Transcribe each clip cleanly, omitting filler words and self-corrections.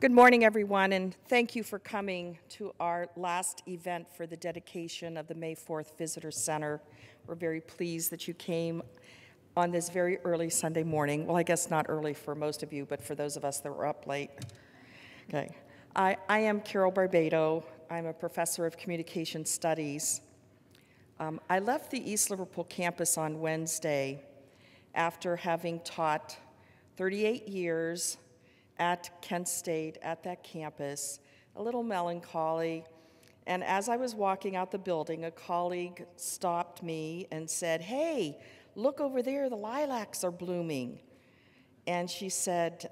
Good morning, everyone, and thank you for coming to our last event for the dedication of the May 4th Visitor Center. We're very pleased that you came on this very early Sunday morning. Well, I guess not early for most of you, but for those of us that were up late. Okay. I am Karl Barbado. I'm a professor of communication studies. I left the East Liverpool campus on Wednesday after having taught 38 years at Kent State, at that campus, a little melancholy. And as I was walking out the building, a colleague stopped me and said, "Hey, look over there, the lilacs are blooming." And she said,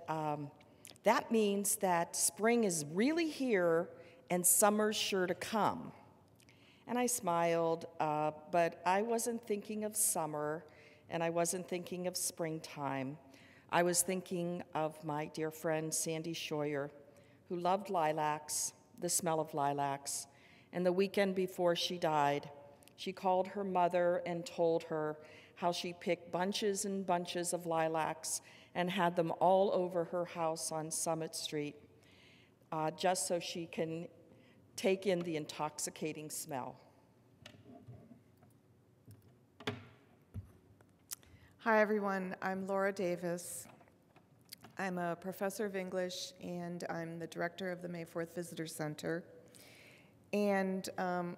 that means that spring is really here and summer's sure to come. And I smiled, but I wasn't thinking of summer, and I wasn't thinking of springtime. I was thinking of my dear friend Sandy Scheuer, who loved lilacs, the smell of lilacs. And the weekend before she died, she called her mother and told her how she picked bunches and bunches of lilacs and had them all over her house on Summit Street, just so she can take in the intoxicating smell. Hi, everyone. I'm Laura Davis. I'm a professor of English, and I'm the director of the May 4th Visitor Center. And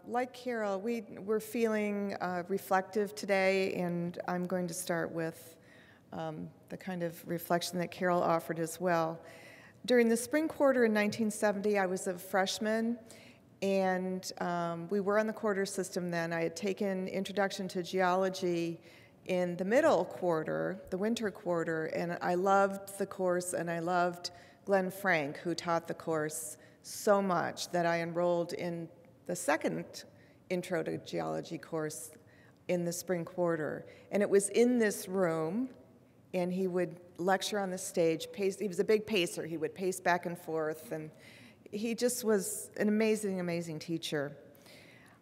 like Carol, we're feeling reflective today, and I'm going to start with the kind of reflection that Carol offered as well. During the spring quarter in 1970, I was a freshman, and we were on the quarter system then. I had taken Introduction to Geology in the middle quarter, the winter quarter, and I loved the course, and I loved Glenn Frank, who taught the course so much that I enrolled in the second Intro to Geology course in the spring quarter. And it was in this room, and he would lecture on the stage. He was a big pacer. He would pace back and forth, and he just was an amazing, amazing teacher.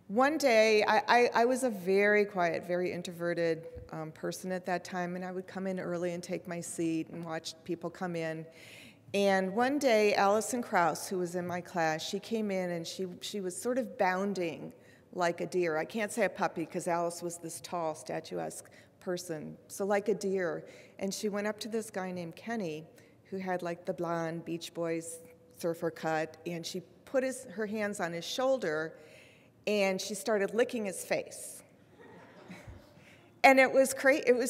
One day, I was a very quiet, very introverted person at that time, and I would come in early and take my seat and watch people come in. And one day, Allison Krauss, who was in my class, she came in and she was sort of bounding like a deer. I can't say a puppy because Alice was this tall, statuesque person, so like a deer. And she went up to this guy named Kenny, who had like the blonde Beach Boys surfer cut, and she put her hands on his shoulder, and she started licking his face. And it was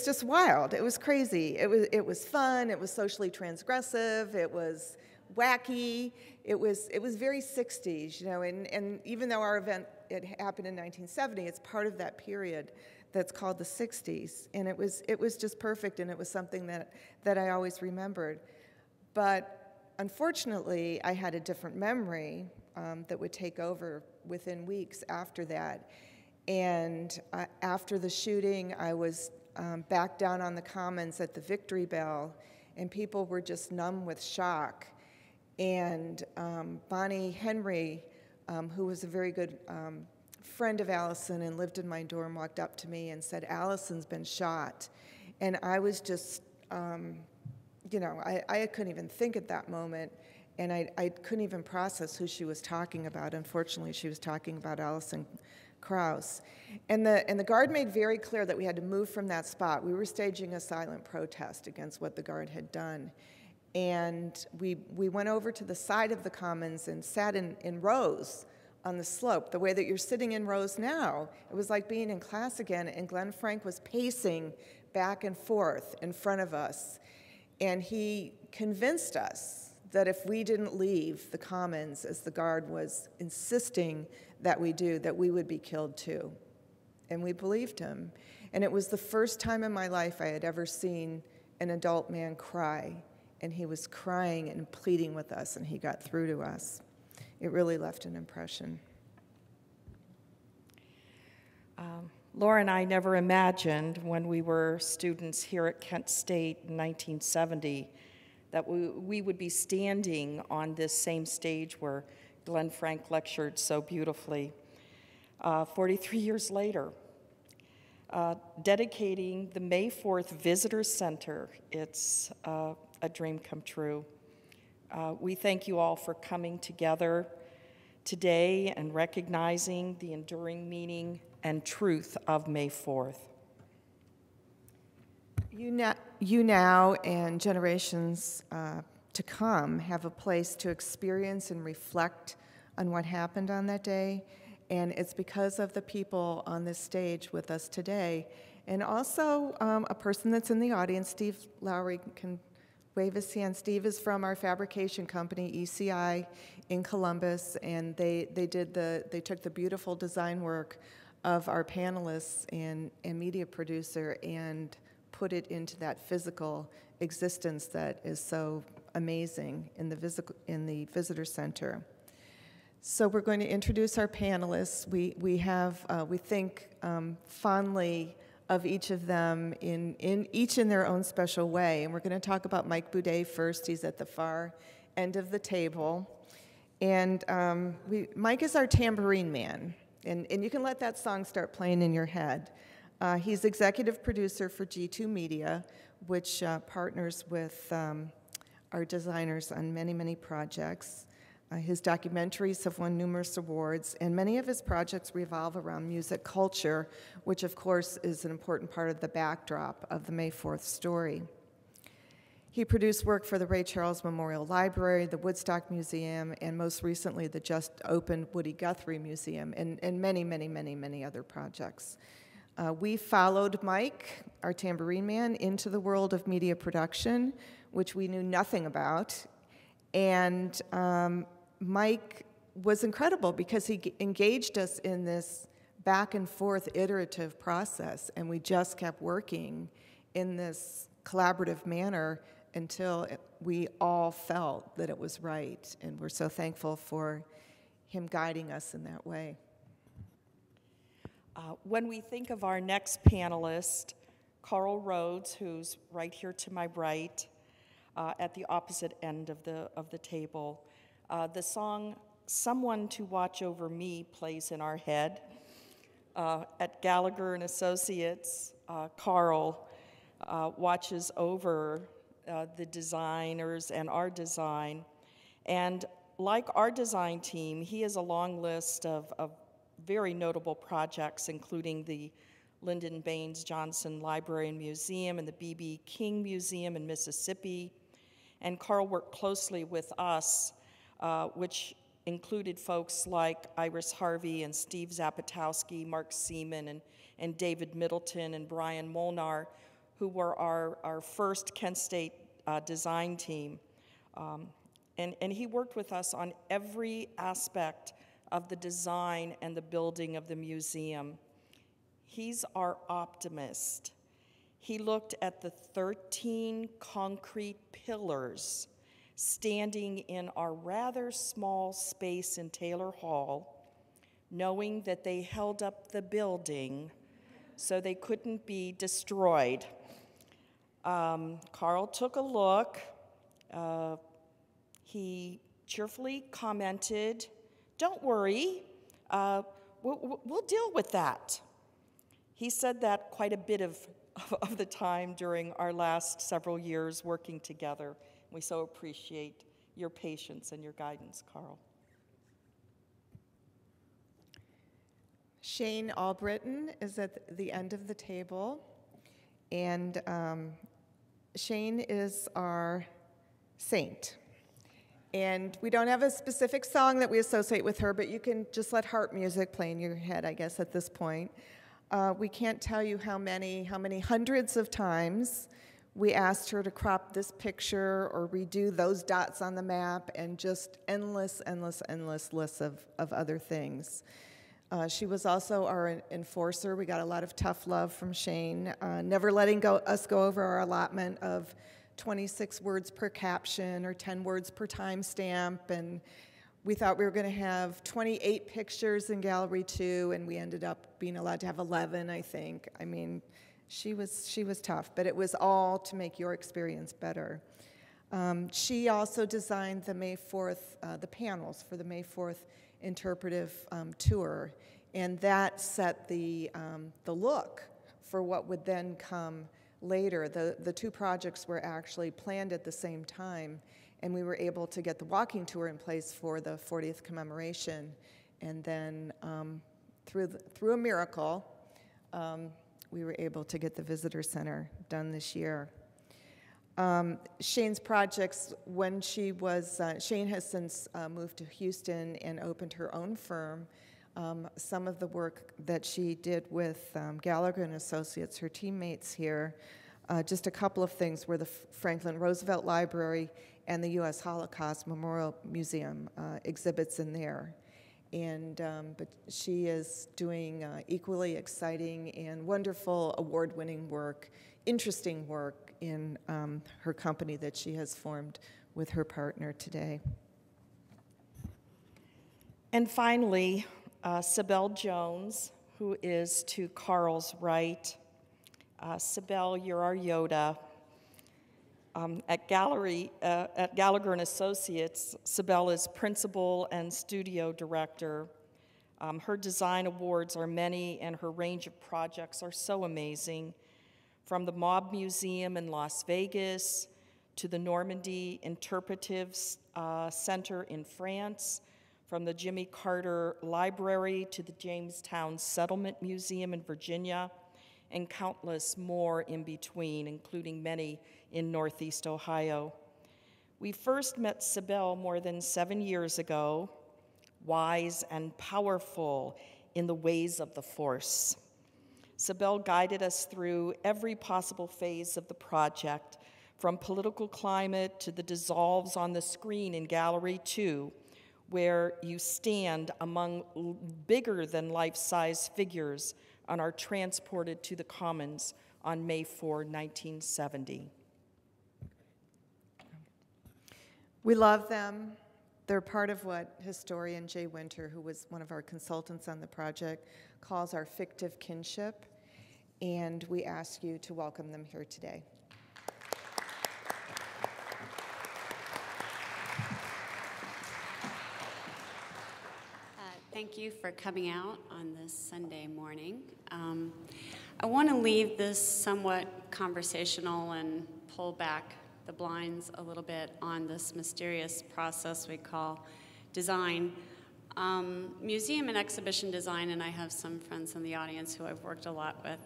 just wild. It was crazy. It was fun. It was socially transgressive. It was wacky. It was very 60s, you know. And even though our event happened in 1970, it's part of that period that's called the 60s. And it was just perfect, and it was something that I always remembered. But unfortunately, I had a different memory that would take over within weeks after that. And after the shooting, I was back down on the Commons at the Victory Bell, and people were just numb with shock. And Bonnie Henry, who was a very good friend of Allison and lived in my dorm, walked up to me and said, "Allison's been shot." And I was just, you know, I couldn't even think at that moment. And I couldn't even process who she was talking about. Unfortunately, she was talking about Allison Krauss. And the guard made very clear that we had to move from that spot. We were staging a silent protest against what the guard had done. And we went over to the side of the Commons and sat in rows on the slope, the way that you're sitting in rows now. It was like being in class again, and Glenn Frank was pacing back and forth in front of us. And he convinced us that if we didn't leave the Commons, as the guard was insisting that we do, that we would be killed too. And we believed him. And it was the first time in my life I had ever seen an adult man cry. And he was crying and pleading with us, and he got through to us. It really left an impression. Laura and I never imagined when we were students here at Kent State in 1970 that we would be standing on this same stage where Glenn Frank lectured so beautifully. 43 years later, dedicating the May 4th Visitor Center, it's a dream come true. We thank you all for coming together today and recognizing the enduring meaning and truth of May 4th. You now and generations to come have a place to experience and reflect on what happened on that day, and it's because of the people on this stage with us today. And also a person that's in the audience, Steve Lowery, can wave his hand. Steve is from our fabrication company, ECI, in Columbus, and they took the beautiful design work of our panelists and media producer and put it into that physical existence that is so amazing in the visitor center. So we're going to introduce our panelists. We think fondly of each of them each in their own special way. And we're going to talk about Mike Budae first. He's at the far end of the table. And Mike is our tambourine man. And you can let that song start playing in your head. He's executive producer for G2 Media, which partners with our designers on many, many projects. His documentaries have won numerous awards, and many of his projects revolve around music culture, which of course is an important part of the backdrop of the May 4th story. He produced work for the Ray Charles Memorial Library, the Woodstock Museum, and most recently the just opened Woody Guthrie Museum, and many, many, many, many other projects. We followed Mike, our tambourine man, into the world of media production, which we knew nothing about, and Mike was incredible because he engaged us in this back and forth iterative process, and we just kept working in this collaborative manner until we all felt that it was right, and we're so thankful for him guiding us in that way. When we think of our next panelist, Karl Rhoads, who's right here to my right, at the opposite end of the table, the song "Someone to Watch Over Me" plays in our head. At Gallagher and Associates, Karl watches over the designers and our design. And like our design team, he has a long list of very notable projects, including the Lyndon Baines Johnson Library and Museum and the B.B. King Museum in Mississippi. And Karl worked closely with us, which included folks like Iris Harvey and Steve Zapatowski, Mark Seaman, and David Middleton and Brian Molnar, who were our first Kent State design team. And he worked with us on every aspect of the design and the building of the museum. He's our optimist. He looked at the 13 concrete pillars standing in our rather small space in Taylor Hall, knowing that they held up the building so they couldn't be destroyed. Karl took a look. He cheerfully commented, "Don't worry, we'll deal with that." He said that quite a bit of the time during our last several years working together. We so appreciate your patience and your guidance, Karl. Shane Albritton is at the end of the table, and Shane is our saint. And we don't have a specific song that we associate with her, but you can just let harp music play in your head, I guess, at this point. We can't tell you how many hundreds of times we asked her to crop this picture or redo those dots on the map, and just endless lists of other things. She was also our enforcer. We got a lot of tough love from Shane, never letting us go over our allotment of 26 words per caption or 10 words per timestamp, and we thought we were going to have 28 pictures in Gallery 2, and we ended up being allowed to have 11, I think. I mean, she was tough, but it was all to make your experience better. She also designed the May 4th, the panels for the May 4th interpretive tour, and that set the look for what would then come later. The two projects were actually planned at the same time, And we were able to get the walking tour in place for the 40th commemoration. And then through a miracle, we were able to get the visitor center done this year. Shane's projects, when she was, Shane has since moved to Houston and opened her own firm. Some of the work that she did with Gallagher and Associates, her teammates here, just a couple of things were the Franklin Roosevelt Library and the U.S. Holocaust Memorial Museum exhibits in there. And but she is doing equally exciting and wonderful award-winning work, interesting work in her company that she has formed with her partner today. And finally, Sibel Jones, who is to Karl's right. Sibel, you're our Yoda. At Gallagher and Associates, Sibel is principal and studio director. Her design awards are many, and her range of projects are so amazing. From the Mob Museum in Las Vegas to the Normandy Interpretive Center in France, from the Jimmy Carter Library to the Jamestown Settlement Museum in Virginia, and countless more in between, including many in Northeast Ohio. We first met Sibel more than 7 years ago, wise and powerful in the ways of the Force. Sibel guided us through every possible phase of the project, from political climate to the dissolves on the screen in Gallery 2, where you stand among bigger than life-size figures and are transported to the Commons on May 4, 1970. We love them. They're part of what historian Jay Winter, who was one of our consultants on the project, calls our fictive kinship, and we ask you to welcome them here today. Thank you for coming out on this Sunday morning. I want to leave this somewhat conversational and pull back the blinds a little bit on this mysterious process we call design. Museum and exhibition design, and I have some friends in the audience who I've worked a lot with,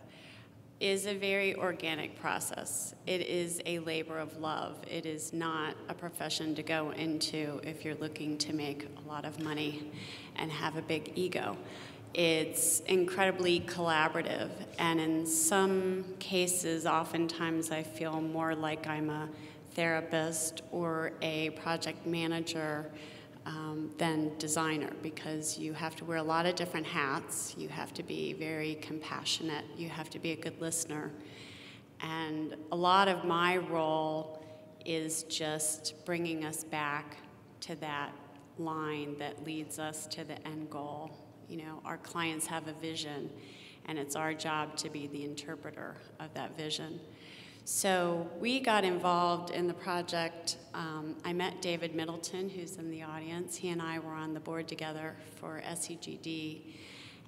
is a very organic process. It is a labor of love. It is not a profession to go into if you're looking to make a lot of money and have a big ego. It's incredibly collaborative, and in some cases, oftentimes I feel more like I'm a therapist or a project manager than designer, because you have to wear a lot of different hats. You have to be very compassionate. You have to be a good listener. And a lot of my role is just bringing us back to that line that leads us to the end goal. You know, our clients have a vision, and it's our job to be the interpreter of that vision. So we got involved in the project. I met David Middleton, who's in the audience. He and I were on the board together for SCGD,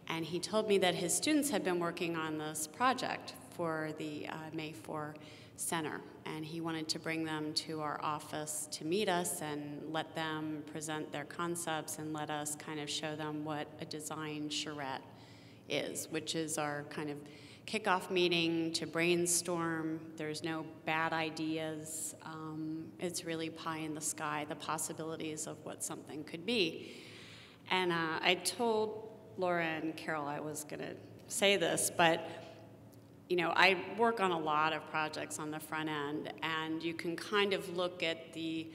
and he told me that his students had been working on this project for the May 4 Center, and he wanted to bring them to our office to meet us and let them present their concepts and let us kind of show them what a design charrette is, which is our kind of kickoff meeting to brainstorm. There's no bad ideas. It's really pie in the sky, the possibilities of what something could be. And I told Laura and Carol I was going to say this, but you know, I work on a lot of projects on the front end, and you can kind of look at the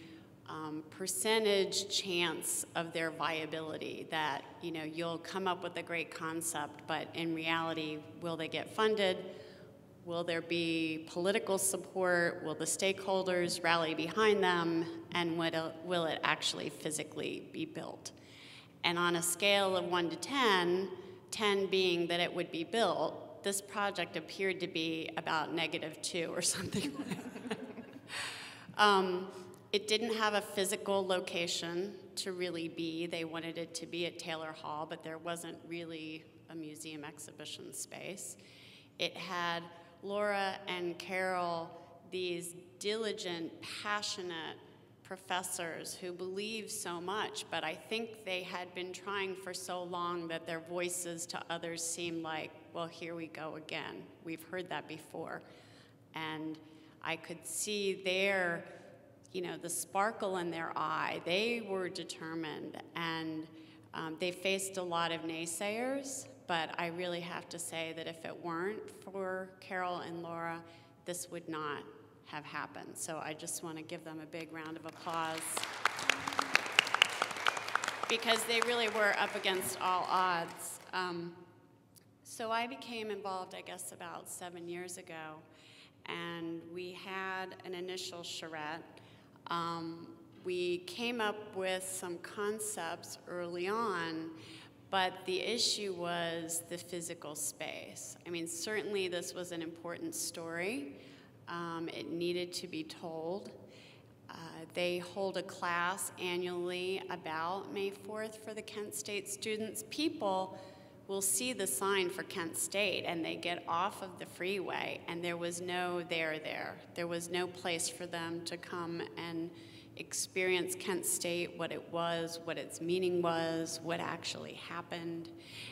percentage chance of their viability, that, you know, you'll come up with a great concept, but in reality, will they get funded? Will there be political support? Will the stakeholders rally behind them? And will it actually physically be built? And on a scale of 1 to 10, 10 being that it would be built, this project appeared to be about -2 or something like that. It didn't have a physical location to really be. They wanted it to be at Taylor Hall, but there wasn't really a museum exhibition space. It had Laura and Carol, these diligent, passionate professors who believed so much, but I think they had been trying for so long that their voices to others seemed like, well, here we go again. We've heard that before. And I could see their, the sparkle in their eye. They were determined, and they faced a lot of naysayers, but I really have to say that if it weren't for Karl and Laura, this would not have happened. So I just want to give them a big round of applause, because they really were up against all odds. So I became involved, I guess, about 7 years ago, and we had an initial charrette. We came up with some concepts early on, but the issue was the physical space. I mean, certainly this was an important story. It needed to be told. They hold a class annually about May 4th for the Kent State students. People will see the sign for Kent State and they get off of the freeway, and there was no there. There was no place for them to come and experience Kent State, what it was, what its meaning was, what actually happened.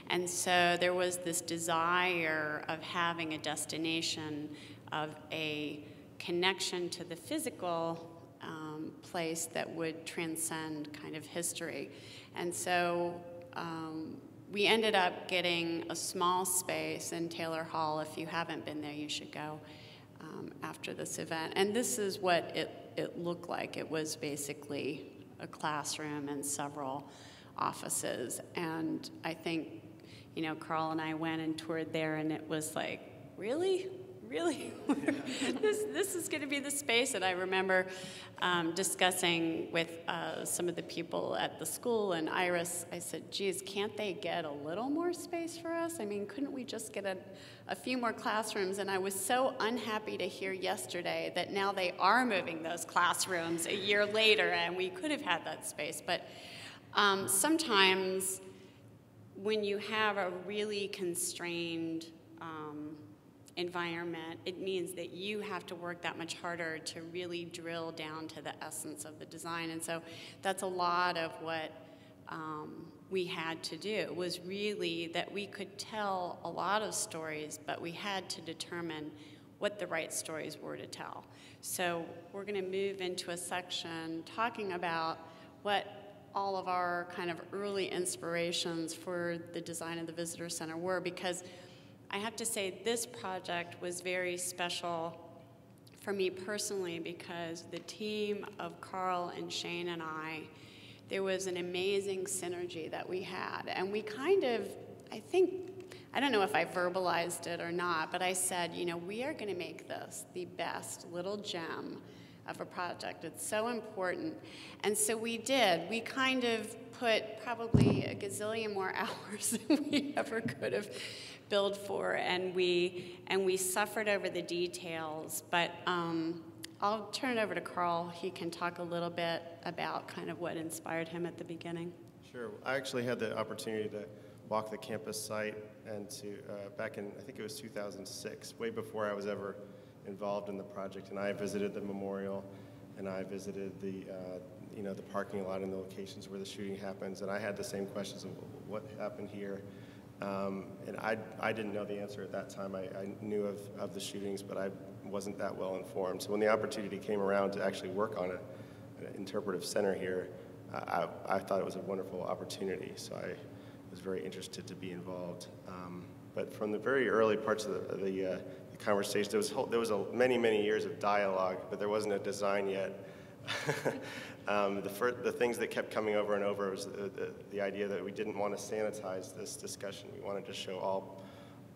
And so there was this desire of having a destination, of a connection to the physical place that would transcend kind of history. And so we ended up getting a small space in Taylor Hall. If you haven't been there, you should go after this event. And this is what it looked like. It was basically a classroom and several offices. And I think, Karl and I went and toured there, and it was like, really? Really? This is going to be the space. And I remember discussing with some of the people at the school, and Iris, I said, geez, can't they get a little more space for us? I mean, couldn't we just get a few more classrooms? And I was so unhappy to hear yesterday that now they are moving those classrooms a year later, and we could have had that space. But sometimes when you have a really constrained environment, it means that you have to work that much harder to really drill down to the essence of the design. And so that's a lot of what we had to do, was really that we could tell a lot of stories, but we had to determine what the right stories were to tell. So we're going to move into a section talking about what all of our kind of early inspirations for the design of the Visitor Center were, because I have to say this project was very special for me personally, because the team of Karl and Shane and I, there was an amazing synergy that we had. And we kind of, I don't know if I verbalized it or not, but I said, we are going to make this the best little gem of a project. It's so important. And so we did. We kind of put probably a gazillion more hours than we ever could have billed for, and we suffered over the details. But I'll turn it over to Karl. He can talk a little bit about kind of what inspired him at the beginning. Sure. I actually had the opportunity to walk the campus site, and to back in, I think it was 2006, way before I was ever involved in the project. And I visited the memorial, and I visited the the parking lot and the locations where the shooting happens. And I had the same questions of what happened here. And I didn't know the answer at that time. I knew of the shootings, but I wasn't that well informed. So when the opportunity came around to actually work on an interpretive center here, I thought it was a wonderful opportunity. So I was very interested to be involved. But from the very early parts of the conversation, there was many years of dialogue, but there wasn't a design yet. The things that kept coming over and over was the idea that we didn't want to sanitize this discussion. We wanted to show all,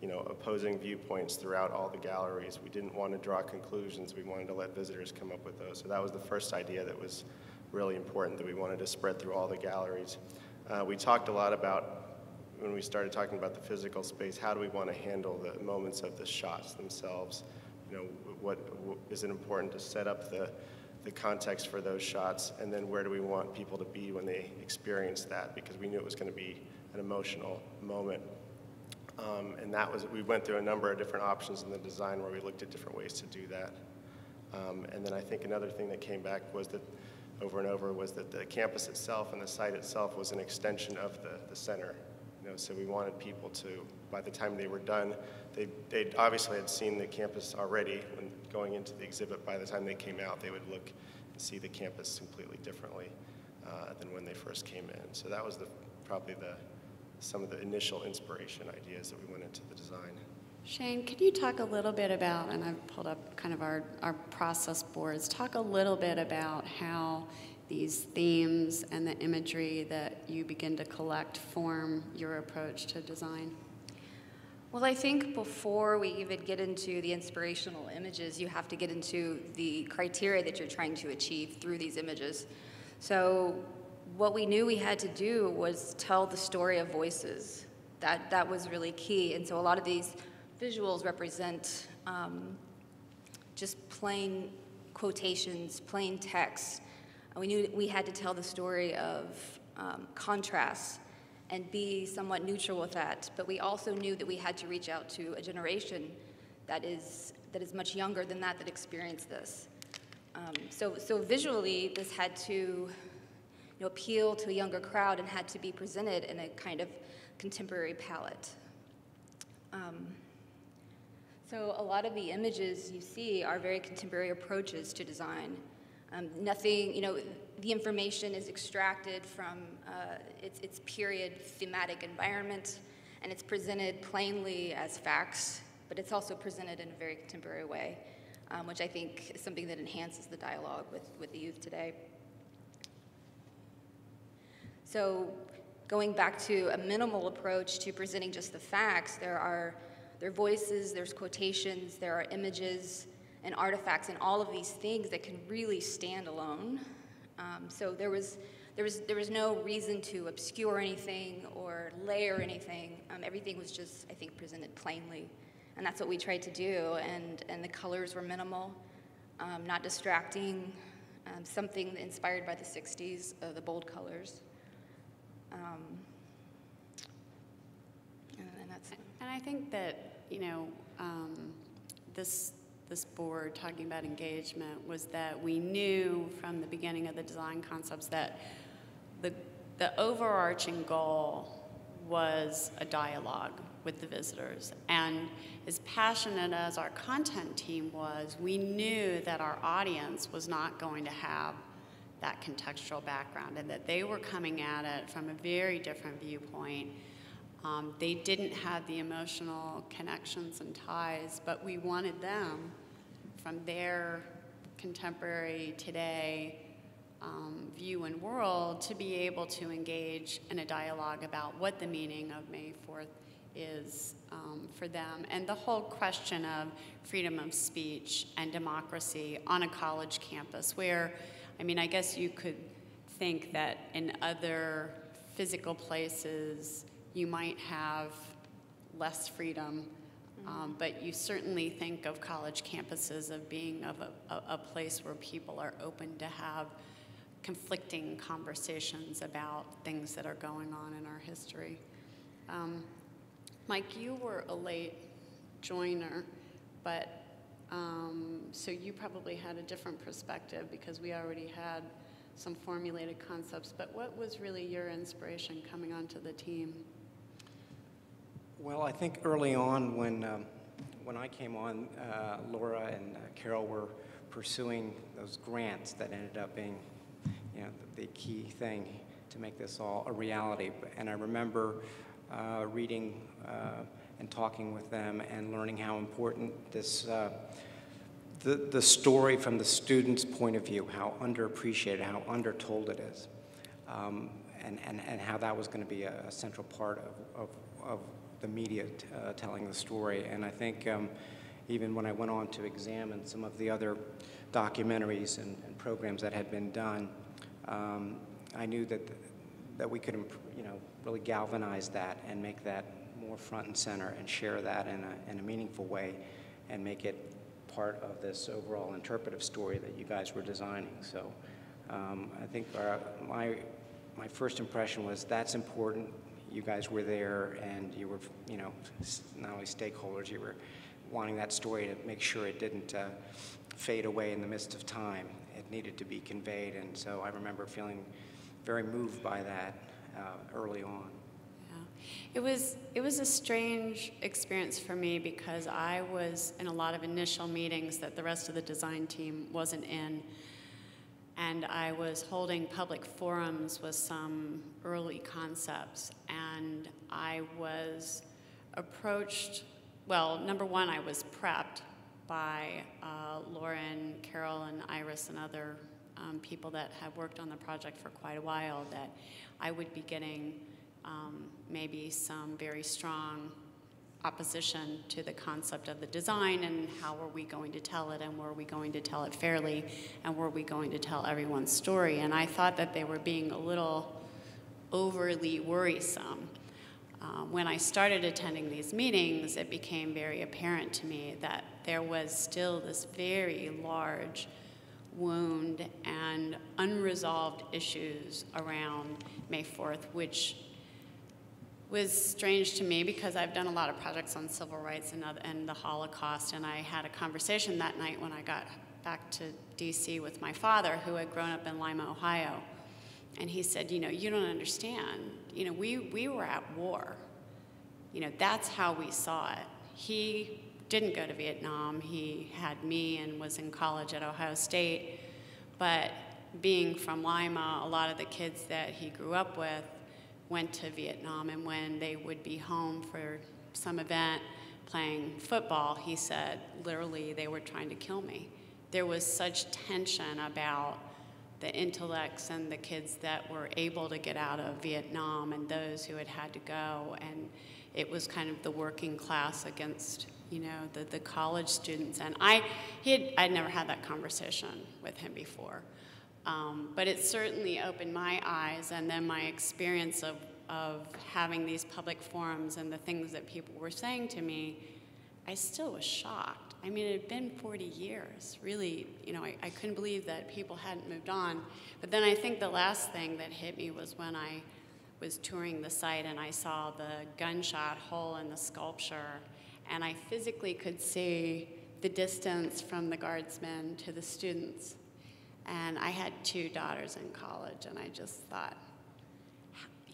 opposing viewpoints throughout all the galleries. We didn't want to draw conclusions. We wanted to let visitors come up with those. So that was the first idea that was really important, that we wanted to spread through all the galleries. We talked a lot about, when we started talking about the physical space, how do we want to handle the moments of the shots themselves? What is it important to set up the context for those shots, and then where do we want people to be when they experience that, because we knew it was going to be an emotional moment. And we went through a number of different options in the design where we looked at different ways to do that. And then I think another thing that came back was that over and over was that the campus itself and the site itself was an extension of the center. So we wanted people to, by the time they were done, they obviously had seen the campus already when going into the exhibit. By the time they came out, they would look and see the campus completely differently than when they first came in. So that was probably some of the initial inspiration ideas that we went into the design. Shane, could you talk a little bit about, and I've pulled up kind of our process boards, talk a little bit about how these themes and the imagery that you begin to collect form your approach to design? Well, I think before we even get into the inspirational images, you have to get into the criteria that you're trying to achieve through these images. So what we knew we had to do was tell the story of voices. That was really key. And so a lot of these visuals represent just plain quotations, plain text. We knew we had to tell the story of contrasts and be somewhat neutral with that. But we also knew that we had to reach out to a generation that is much younger than that experienced this. So visually, this had to appeal to a younger crowd and had to be presented in a kind of contemporary palette. So a lot of the images you see are very contemporary approaches to design. Nothing, the information is extracted from its period thematic environment, and it's presented plainly as facts, but it's also presented in a very contemporary way, which I think is something that enhances the dialogue with the youth today. So going back to a minimal approach to presenting just the facts, there are voices, there's quotations, there are images and artifacts and all of these things that can really stand alone. So there was no reason to obscure anything or layer anything. Everything was just, I think, presented plainly. And that's what we tried to do. And the colors were minimal, not distracting, something inspired by the 60s, the bold colors. And that's it. And I think that, this board, talking about engagement, was that we knew from the beginning of the design concepts that the overarching goal was a dialogue with the visitors. And as passionate as our content team was, we knew that our audience was not going to have that contextual background and that they were coming at it from a very different viewpoint. They didn't have the emotional connections and ties, but we wanted them, from their contemporary today view and world, to be able to engage in a dialogue about what the meaning of May 4th is for them, and the whole question of freedom of speech and democracy on a college campus where, I guess you could think that in other physical places you might have less freedom, but you certainly think of college campuses of being of a place where people are open to have conflicting conversations about things that are going on in our history. Mike, you were a late joiner, but so you probably had a different perspective because we already had some formulated concepts, but what was really your inspiration coming onto the team? Well, I think early on when I came on, Laura and Carol were pursuing those grants that ended up being, the key thing to make this all a reality. And I remember reading and talking with them and learning how important this, the story from the student's point of view, how underappreciated, how undertold it is, and how that was going to be a central part of the media telling the story. And I think even when I went on to examine some of the other documentaries and programs that had been done, I knew that we could, really galvanize that and make that more front and center and share that in a meaningful way and make it part of this overall interpretive story that you guys were designing. So I think my first impression was that's important. You guys were there, and you were, not only stakeholders, you were wanting that story to make sure it didn't fade away in the midst of time. needed to be conveyed, and so I remember feeling very moved by that early on. Yeah. It was a strange experience for me because I was in a lot of initial meetings that the rest of the design team wasn't in, and I was holding public forums with some early concepts, and I was approached, well, number one, I was prepped by Laura and Carol and Iris and other people that have worked on the project for quite a while, that I would be getting maybe some very strong opposition to the concept of the design, and how are we going to tell it, and were we going to tell it fairly, and were we going to tell everyone's story. And I thought that they were being a little overly worrisome. When I started attending these meetings, it became very apparent to me that there was still this very large wound and unresolved issues around May 4th, which was strange to me because I've done a lot of projects on civil rights and the Holocaust, and I had a conversation that night when I got back to DC with my father, who had grown up in Lima, Ohio. And he said, you know, you don't understand. You know, we were at war. You know, that's how we saw it. He didn't go to Vietnam. He had me and was in college at Ohio State. But being from Lima, a lot of the kids that he grew up with went to Vietnam, and when they would be home for some event playing football, he said, literally, they were trying to kill me. There was such tension about the intellects and the kids that were able to get out of Vietnam and those who had had to go, and it was kind of the working class against, you know, the college students. And I'd never had that conversation with him before. But it certainly opened my eyes, and then my experience of having these public forums and the things that people were saying to me, I still was shocked. I mean, it had been 40 years. Really, you know, I couldn't believe that people hadn't moved on. But then I think the last thing that hit me was when I was touring the site and I saw the gunshot hole in the sculpture, and I physically could see the distance from the guardsmen to the students. And I had 2 daughters in college, and I just thought,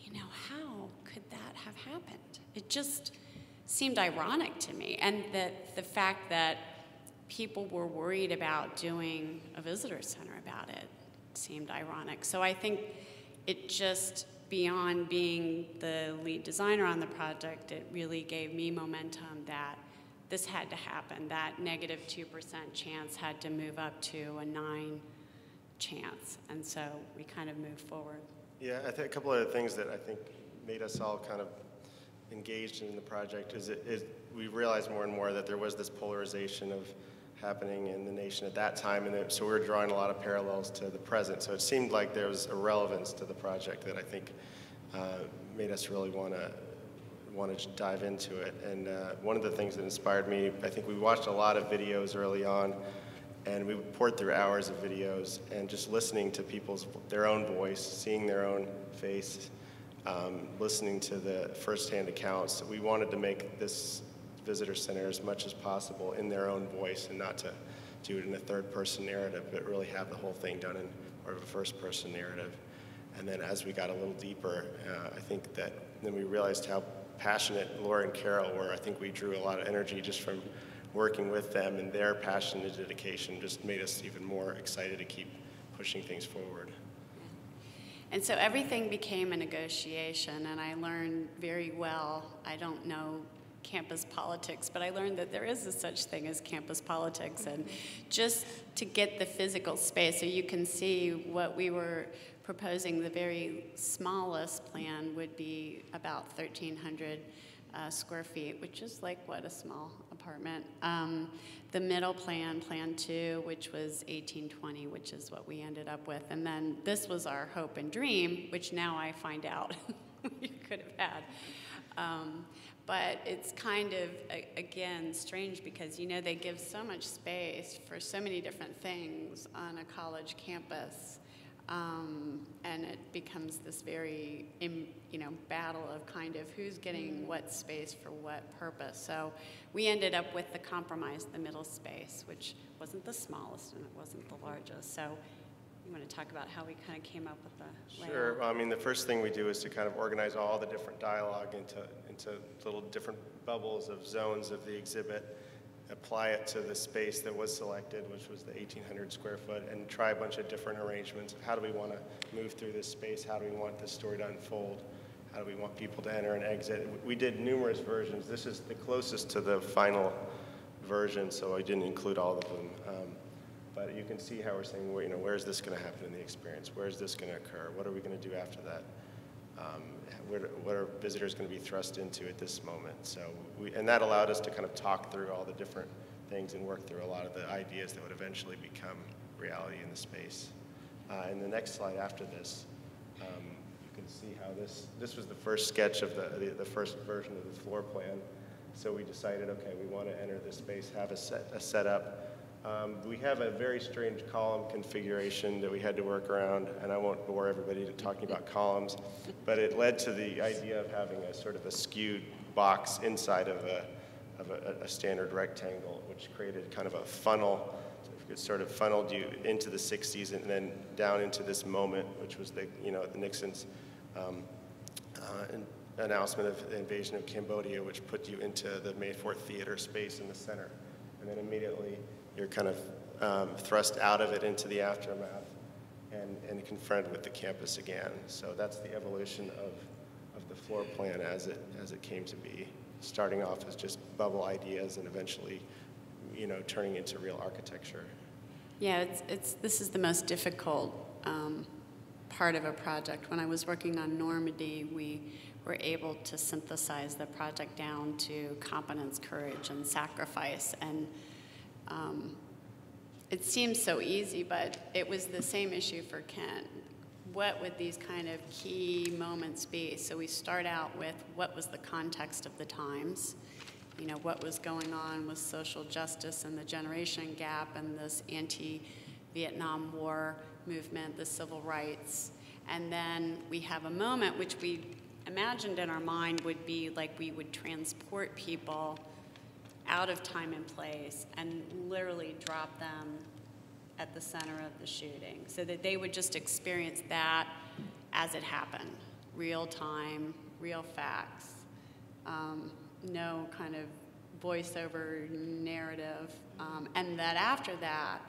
you know, how could that have happened? It just seemed ironic to me, and that the fact that people were worried about doing a visitor center about it seemed ironic. So I think it just, beyond being the lead designer on the project, it really gave me momentum that this had to happen. That negative 2% chance had to move up to a 9 chance, and so we kind of moved forward. Yeah, I think a couple of things that I think made us all kind of engaged in the project is we realized more and more that there was this polarization of happening in the nation at that time, and so we were drawing a lot of parallels to the present. So it seemed like there was a relevance to the project that I think made us really want to dive into it. And one of the things that inspired me, I think we watched a lot of videos early on, and we poured through hours of videos and just listening to their own voice, seeing their own face, listening to the firsthand accounts. We wanted to make this visitor center as much as possible in their own voice, and not to do it in a third-person narrative, but really have the whole thing done in more of a first-person narrative. And then as we got a little deeper, I think that then we realized how passionate Laura and Carol were. I think we drew a lot of energy just from working with them, and their passion and dedication just made us even more excited to keep pushing things forward. And so everything became a negotiation, and I learned very well, I don't know campus politics, but I learned that there is a such thing as campus politics, and just to get the physical space, so you can see what we were proposing, the very smallest plan would be about 1,300 square feet, which is like, what, a small apartment. The middle plan, Plan 2, which was 1820, which is what we ended up with. And then this was our hope and dream, which now I find out we could have had. But it's kind of, again, strange because, you know, they give so much space for so many different things on a college campus. And it becomes this very, you know, battle of kind of who's getting what space for what purpose. So we ended up with the compromise, the middle space, which wasn't the smallest and it wasn't the largest. So you want to talk about how we kind of came up with the layout? Sure. Well, I mean, the first thing we do is to kind of organize all the different dialogue into little different bubbles of zones of the exhibit, apply it to the space that was selected, which was the 1,800 square foot, and try a bunch of different arrangements of how do we want to move through this space, how do we want this story to unfold, how do we want people to enter and exit. We did numerous versions. This is the closest to the final version, so I didn't include all of them. But you can see how we're saying, well, where is this going to happen in the experience? Where is this going to occur? What are we going to do after that? What are visitors going to be thrust into at this moment? And that allowed us to kind of talk through all the different things and work through a lot of the ideas that would eventually become reality in the space. And the next slide after this, you can see how this was the first sketch of the first version of the floor plan. So we decided, okay, we want to enter this space, have a setup. We have a very strange column configuration that we had to work around, and I won't bore everybody to talking about columns, but it led to the idea of having a sort of a skewed box inside of a standard rectangle, which created kind of a funnel. It sort of funneled you into the 60s and then down into this moment, which was the Nixon's announcement of the invasion of Cambodia, which put you into the May 4th theater space in the center. And then immediately you're kind of thrust out of it into the aftermath and confronted with the campus again. So that's the evolution of the floor plan as it came to be, starting off as just bubble ideas and eventually, turning into real architecture. Yeah, this is the most difficult part of a project. When I was working on Normandy, we were able to synthesize the project down to competence, courage, and sacrifice. And it seems so easy, but it was the same issue for Kent. What would these kind of key moments be? So we start out with what was the context of the times, what was going on with social justice and the generation gap and this anti-Vietnam War movement, the civil rights. And then we have a moment which we imagined in our mind would be like we would transport people out of time and place and literally drop them at the center of the shooting so that they would just experience that as it happened, real time, real facts, no kind of voiceover narrative, and that after that,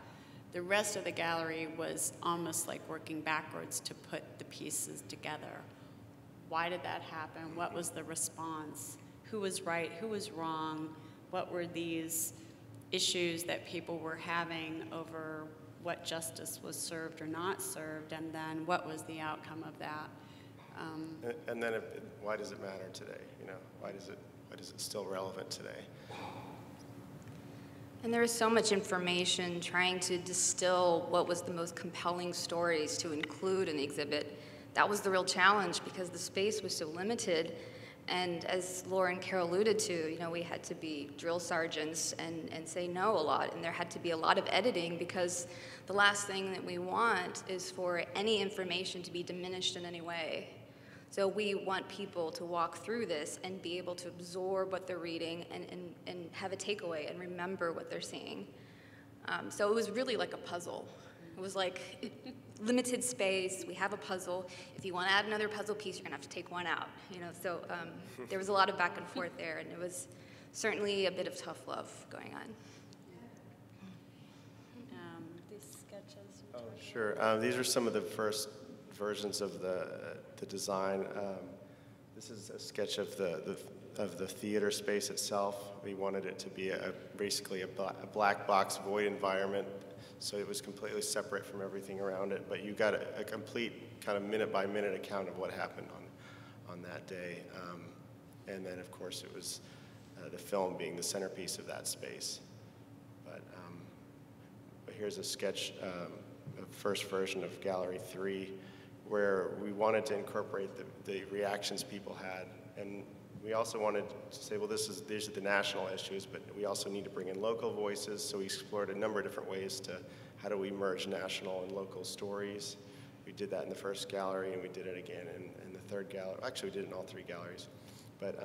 the rest of the gallery was almost like working backwards to put the pieces together. Why did that happen? What was the response? Who was right? Who was wrong? What were these issues that people were having over what justice was served or not served, and then what was the outcome of that? And then why does it matter today? Why is it still relevant today? And there was so much information trying to distill what was the most compelling stories to include in the exhibit. That was the real challenge because the space was so limited. And as Laura and Carol alluded to, we had to be drill sergeants and say no a lot. And there had to be a lot of editing because the last thing that we want is for any information to be diminished in any way. So we want people to walk through this and be able to absorb what they're reading and have a takeaway and remember what they're seeing. So it was really like a puzzle. It was like limited space, we have a puzzle. If you want to add another puzzle piece, you're going to have to take one out. So there was a lot of back and forth there, and it was certainly a bit of tough love going on. These sketches. Oh, sure. These are some of the first versions of the design. This is a sketch of the theater space itself. We wanted it to be basically a black box void environment, so it was completely separate from everything around it. But you got a complete kind of minute by minute account of what happened on that day. And then of course it was the film being the centerpiece of that space. But here's a sketch, a first version of Gallery 3, where we wanted to incorporate the reactions people had. And we also wanted to say, well, these are the national issues, but we also need to bring in local voices. So we explored a number of different ways to how do we merge national and local stories. We did that in the first gallery, and we did it again in the third gallery. Actually, we did it in all three galleries. But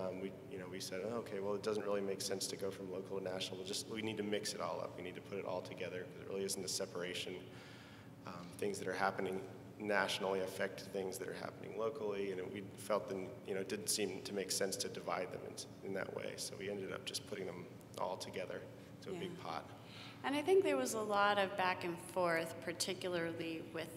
we said, oh, okay, well, it doesn't really make sense to go from local to national. We need to mix it all up. We need to put it all together because it really isn't a separation. things that are happening nationally affect things that are happening locally, and we felt that, it didn't seem to make sense to divide them in that way. So we ended up just putting them all together to a big pot. And I think there was a lot of back and forth, particularly with,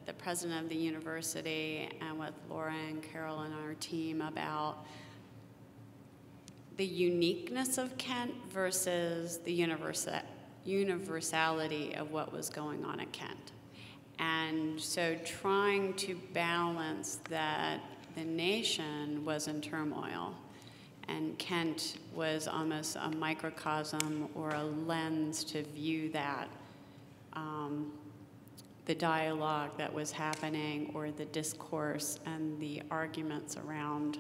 the president of the university and with Laura and Carol and our team about the uniqueness of Kent versus the universality of what was going on at Kent. And so trying to balance that the nation was in turmoil and Kent was almost a microcosm or a lens to view that, the dialogue that was happening or the discourse and the arguments around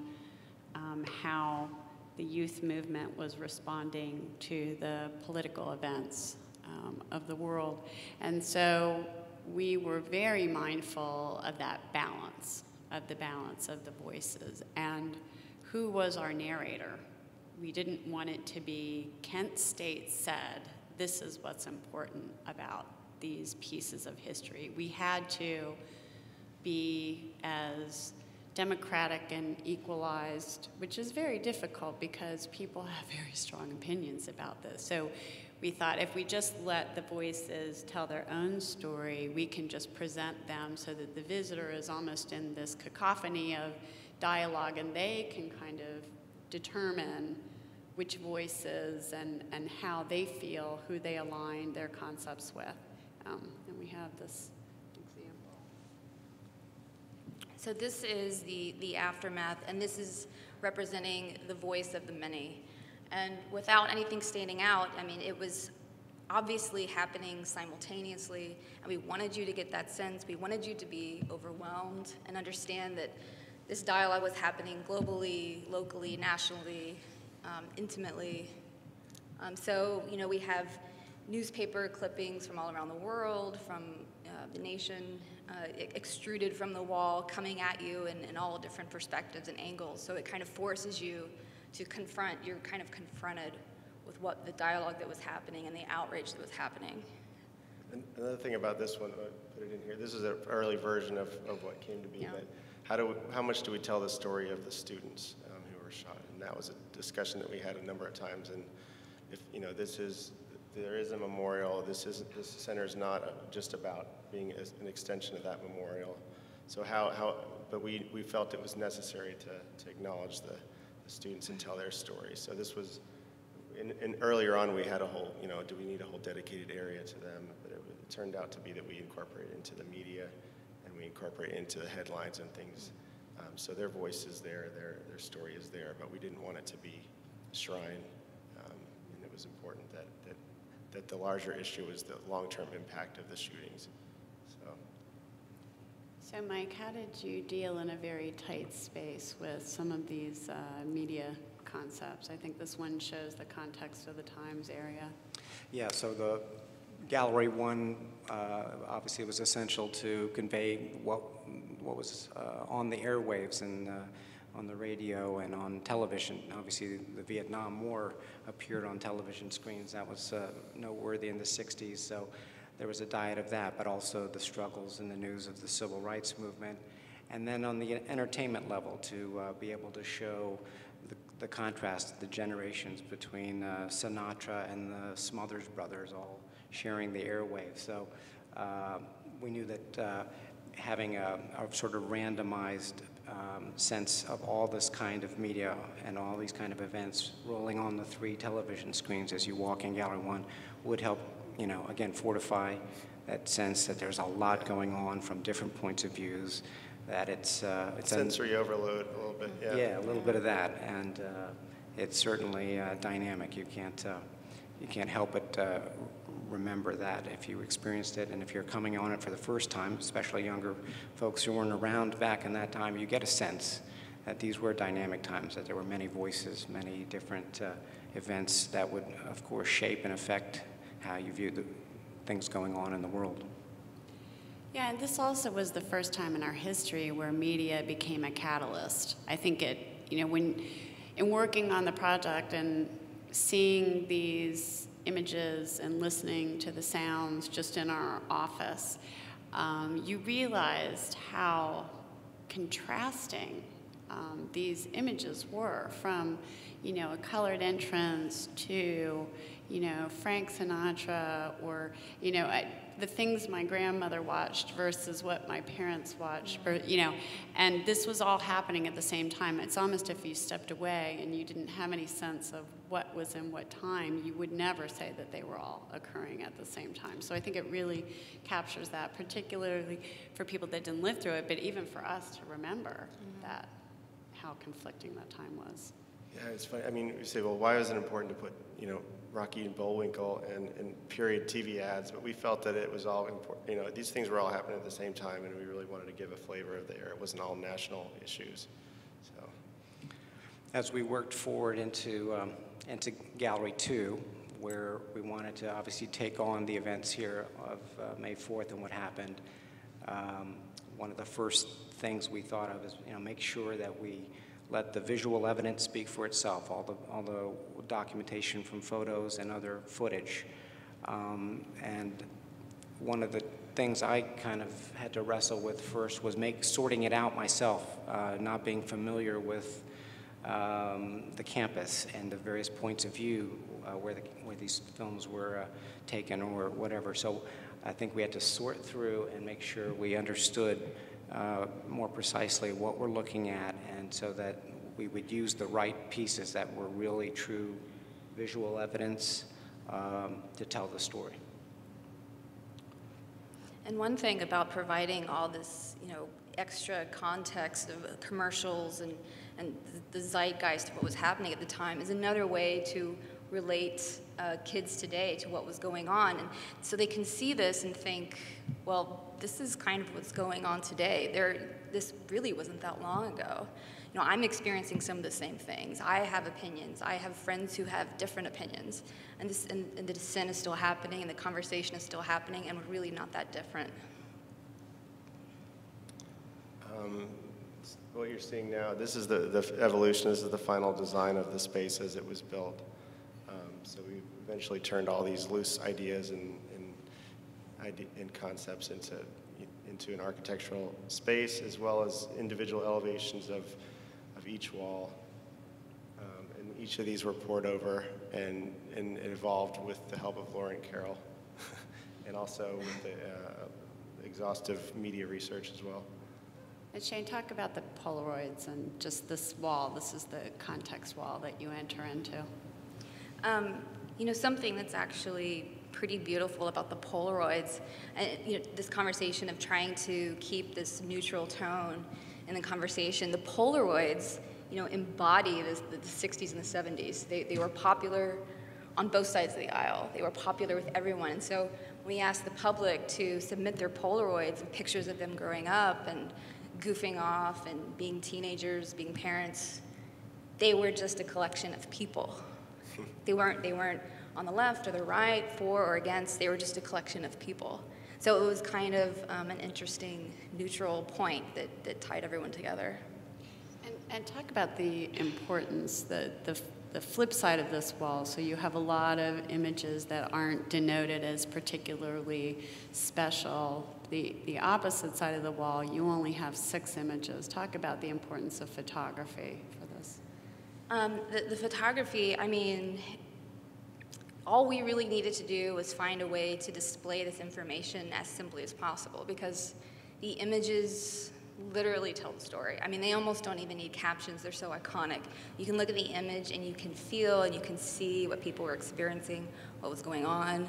how the youth movement was responding to the political events of the world. And so we were very mindful of that balance, of the voices, and who was our narrator. We didn't want it to be Kent State said, this is what's important about these pieces of history. We had to be as democratic and equalized, which is very difficult because people have very strong opinions about this. So we thought if we just let the voices tell their own story, we can just present them so that the visitor is almost in this cacophony of dialogue and they can kind of determine which voices and how they feel, who they align their concepts with. And we have this example. So this is the aftermath, and this is representing the voice of the many. And without anything standing out, I mean, it was obviously happening simultaneously, and we wanted you to get that sense. We wanted you to be overwhelmed and understand that this dialogue was happening globally, locally, nationally, intimately. So, we have newspaper clippings from all around the world, from the nation, extruded from the wall, coming at you in all different perspectives and angles. So it kind of forces you to confront, you're kind of confronted with what the dialogue that was happening and the outrage that was happening. And another thing about this one, I put it in here, this is an early version of what came to be, but how much do we tell the story of the students who were shot? And that was a discussion that we had a number of times. And if, there is a memorial, this center is not just about being an extension of that memorial. So but we felt it was necessary to acknowledge the students and tell their story. So this was, and earlier on we had a whole, do we need a whole dedicated area to them? But it turned out to be that we incorporate into the media and we incorporate into the headlines and things. So their voice is there, their story is there, but we didn't want it to be a shrine. And it was important that the larger issue is the long-term impact of the shootings. So Mike, how did you deal in a very tight space with some of these media concepts? I think this one shows the context of the Times area. Yeah, so the Gallery 1 obviously was essential to convey what was on the airwaves and on the radio and on television. Obviously, the Vietnam War appeared on television screens. That was noteworthy in the 60s. So there was a diet of that, but also the struggles and the news of the civil rights movement. And then on the entertainment level, to be able to show the contrast, the generations between Sinatra and the Smothers Brothers all sharing the airwaves. So we knew that having a sort of randomized sense of all this kind of media and all these kind of events rolling on the 3 television screens as you walk in Gallery 1 would help, again, fortify that sense that there's a lot going on from different points of views, that it's sensory overload a little bit, yeah. Yeah, a little bit of that, and it's certainly dynamic. You can't help but remember that if you experienced it, and if you're coming on it for the first time, especially younger folks who weren't around back in that time, you get a sense that these were dynamic times, that there were many voices, many different events that would, of course, shape and affect how you view the things going on in the world. Yeah, and this also was the first time in our history where media became a catalyst. I think when in working on the project and seeing these images and listening to the sounds just in our office, you realized how contrasting these images were, from, you know, a colored entrance to, you know, Frank Sinatra, or, you know, the things my grandmother watched versus what my parents watched, or, you know, and this was all happening at the same time. It's almost if you stepped away and you didn't have any sense of what was in what time, you would never say that they were all occurring at the same time. So I think it really captures that, particularly for people that didn't live through it, but even for us to remember that, how conflicting that time was. Yeah, it's funny. I mean, we say, well, why was it important to put, you know, Rocky and Bullwinkle and period TV ads? But we felt that it was all important. You know, these things were all happening at the same time, and we really wanted to give a flavor of the era. It wasn't all national issues. So, as we worked forward into Gallery 2, where we wanted to obviously take on the events here of May 4th and what happened, one of the first things we thought of is, you know, make sure that we let the visual evidence speak for itself, all the documentation from photos and other footage. And one of the things I kind of had to wrestle with first was sorting it out myself, not being familiar with the campus and the various points of view where these films were taken or whatever. So I think we had to sort through and make sure we understood more precisely what we're looking at, and so that we would use the right pieces that were really true visual evidence to tell the story. And one thing about providing all this, you know, extra context of commercials and the zeitgeist of what was happening at the time is another way to relate kids today to what was going on. And so they can see this and think, well, this is kind of what's going on today. This really wasn't that long ago. You know, I'm experiencing some of the same things. I have opinions. I have friends who have different opinions. And the dissent is still happening, and the conversation is still happening, and we're really not that different. What you're seeing now, this is the evolution. This is the final design of the space as it was built. So we eventually turned all these loose ideas and concepts into an architectural space, as well as individual elevations of each wall. And each of these were poured over and evolved with the help of Laura and Carol, and also with the exhaustive media research as well. And Shane, talk about the Polaroids and just this wall. This is the context wall that you enter into. You know, something that's actually pretty beautiful about the Polaroids, and you know, this conversation of trying to keep this neutral tone in the conversation. The Polaroids, you know, embody the 60s and the 70s. They were popular on both sides of the aisle. They were popular with everyone. And so when we asked the public to submit their Polaroids and pictures of them growing up and goofing off and being teenagers, being parents, they were just a collection of people. They weren't on the left or the right, for or against. They were just a collection of people. So it was kind of an interesting neutral point that tied everyone together. And talk about the importance, the flip side of this wall. So you have a lot of images that aren't denoted as particularly special. The opposite side of the wall, you only have 6 images. Talk about the importance of photography for this. The photography, I mean, all we really needed to do was find a way to display this information as simply as possible, because the images literally tell the story. I mean, they almost don't even need captions. They're so iconic. You can look at the image and you can feel and you can see what people were experiencing, what was going on.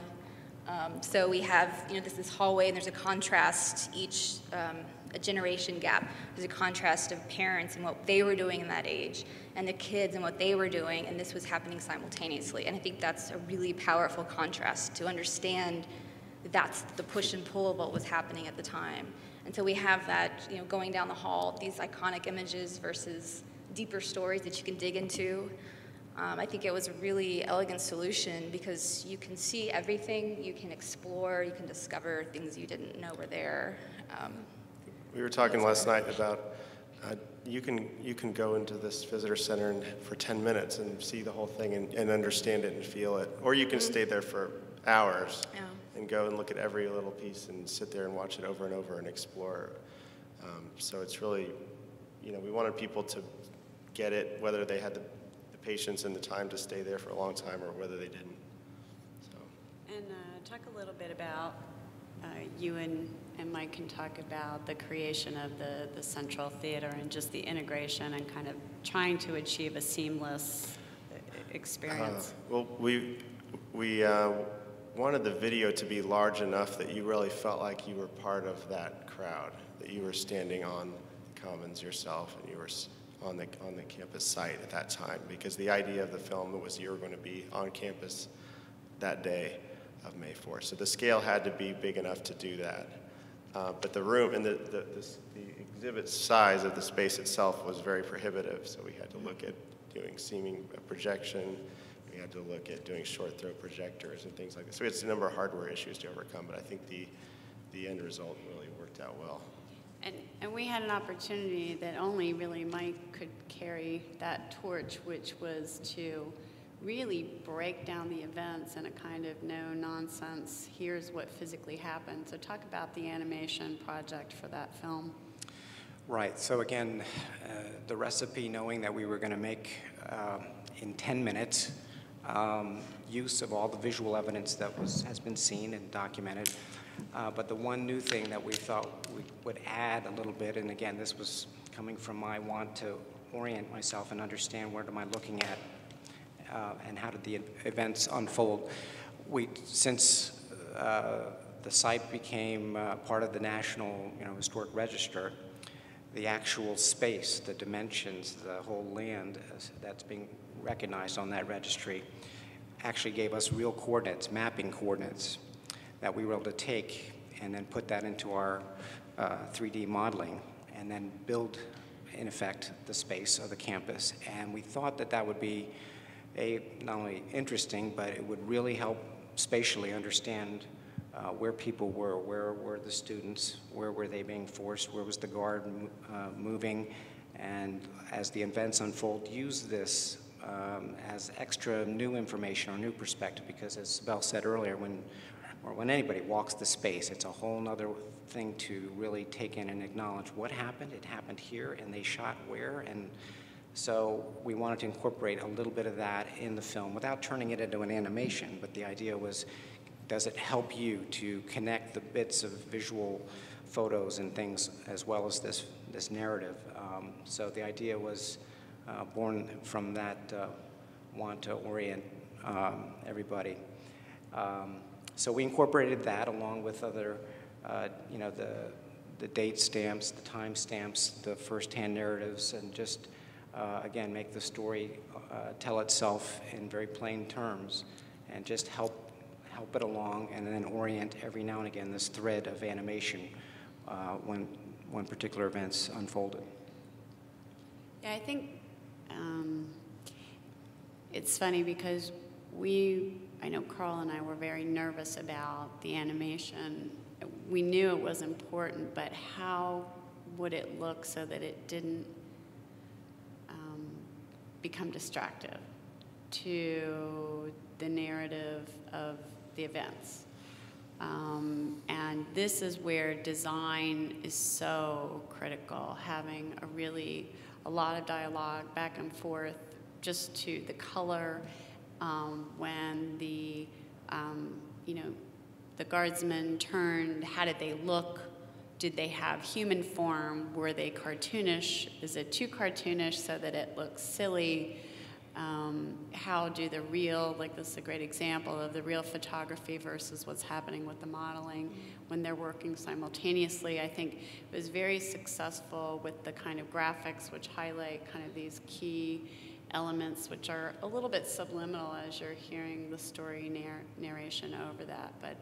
So we have, you know, this hallway, and there's a contrast each, a generation gap. There's a contrast of parents and what they were doing in that age, and the kids and what they were doing, and this was happening simultaneously. And I think that's a really powerful contrast to understand that that's the push and pull of what was happening at the time. And so we have that, you know, going down the hall, these iconic images versus deeper stories that you can dig into. I think it was a really elegant solution because you can see everything, you can explore, you can discover things you didn't know were there. We were talking last night about You can go into this visitor center for 10 minutes and see the whole thing and understand it and feel it. Or you can stay there for hours and go and look at every little piece and sit there and watch it over and over and explore. So it's really, we wanted people to get it, whether they had the patience and the time to stay there for a long time or whether they didn't. So. And talk a little bit about, you and Mike can talk about the creation of the Central Theater and just the integration and kind of trying to achieve a seamless experience. Well, we wanted the video to be large enough that you really felt like you were part of that crowd, that you were standing on the Commons yourself and you were on the campus site at that time, because the idea of the film was you were going to be on campus that day of May 4th. So the scale had to be big enough to do that. But the room and the exhibit size of the space itself was very prohibitive, so we had to look at doing seaming projection. We had to look at doing short throw projectors and things like that. So it's a number of hardware issues to overcome, but I think the end result really worked out well. And we had an opportunity that only really Mike could carry that torch, which was to really break down the events in a kind of no-nonsense, here's what physically happened. So talk about the animation project for that film. Right, so again, the recipe, knowing that we were going to make in 10 minutes use of all the visual evidence that has been seen and documented. But the one new thing that we thought we would add a little bit, and again, this was coming from my want to orient myself and understand what am I looking at and how did the events unfold. Since the site became part of the National Historic Register, the actual space, the dimensions, the whole land that's being recognized on that registry actually gave us real coordinates, mapping coordinates, that we were able to take and then put that into our 3D modeling and then build, in effect, the space of the campus. And we thought that that would be not only interesting, but it would really help spatially understand where people were, where were the students, where were they being forced, where was the guard moving, and as the events unfold, use this as extra new information or new perspective, because as Sibel said earlier, when anybody walks the space, it's a whole other thing to really take in and acknowledge what happened. It happened here, and they shot where, and so we wanted to incorporate a little bit of that in the film without turning it into an animation, but the idea was, does it help you to connect the bits of visual photos and things as well as this narrative? So the idea was born from that want to orient everybody. So we incorporated that along with other, the date stamps, the time stamps, the first-hand narratives, and just, again, make the story tell itself in very plain terms and just help it along and then orient every now and again this thread of animation when particular events unfolded. Yeah, I think it's funny because I know Karl and I were very nervous about the animation. We knew it was important, but how would it look so that it didn't become distractive to the narrative of the events? And this is where design is so critical, having a lot of dialogue back and forth, just to the color, when the guardsmen turned, how did they look? Did they have human form? Were they cartoonish? Is it too cartoonish so that it looks silly? How do the real, like this is a great example of the real photography versus what's happening with the modeling when they're working simultaneously. I think it was very successful with the kind of graphics which highlight kind of these key elements which are a little bit subliminal as you're hearing the story narration over that. But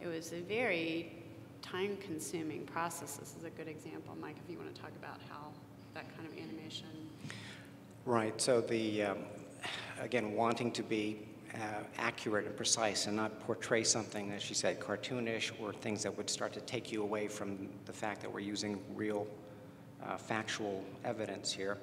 it was a very time-consuming process. This is a good example. Mike, if you want to talk about how that kind of animation. Right, so again, wanting to be accurate and precise and not portray something, as she said, cartoonish or things that would start to take you away from the fact that we're using real factual evidence here.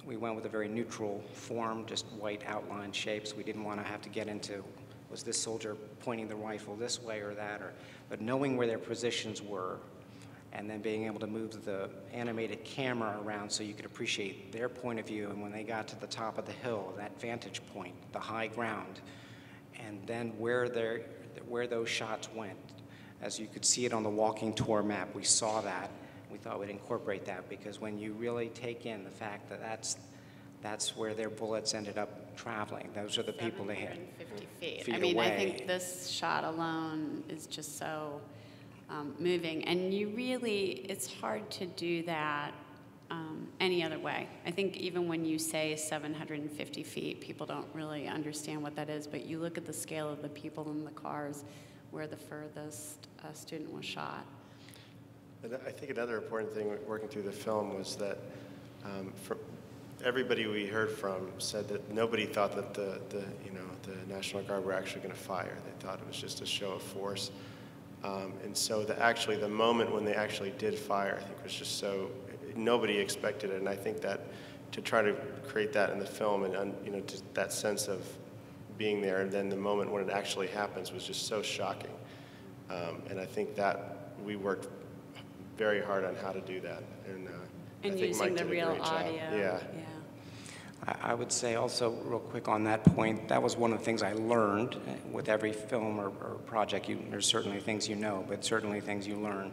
We went with a very neutral form, just white outline shapes. We didn't want to have to get into, was this soldier pointing the rifle this way or that, but knowing where their positions were, and then being able to move the animated camera around so you could appreciate their point of view, and when they got to the top of the hill, that vantage point, the high ground, and then where those shots went. As you could see it on the walking tour map, we saw that. We thought we'd incorporate that, because when you really take in the fact that that's where their bullets ended up traveling. Those are the people they had 750 feet. feet I mean, away. I think this shot alone is just so moving. And it's hard to do that any other way. I think even when you say 750 feet, people don't really understand what that is, but you look at the scale of the people in the cars where the furthest student was shot. And I think another important thing working through the film was that everybody we heard from said that nobody thought that the National Guard were actually going to fire. They thought it was just a show of force. And so the moment when they actually did fire, I think was just so, nobody expected it. And I think that to try to create that in the film and, just that sense of being there, and then the moment when it actually happens was just so shocking. And I think that we worked very hard on how to do that. And I think using Mike the did a real great job. audio. Yeah. I would say also, real quick on that point, that was one of the things I learned with every film or project. There's certainly things you know, but certainly things you learn.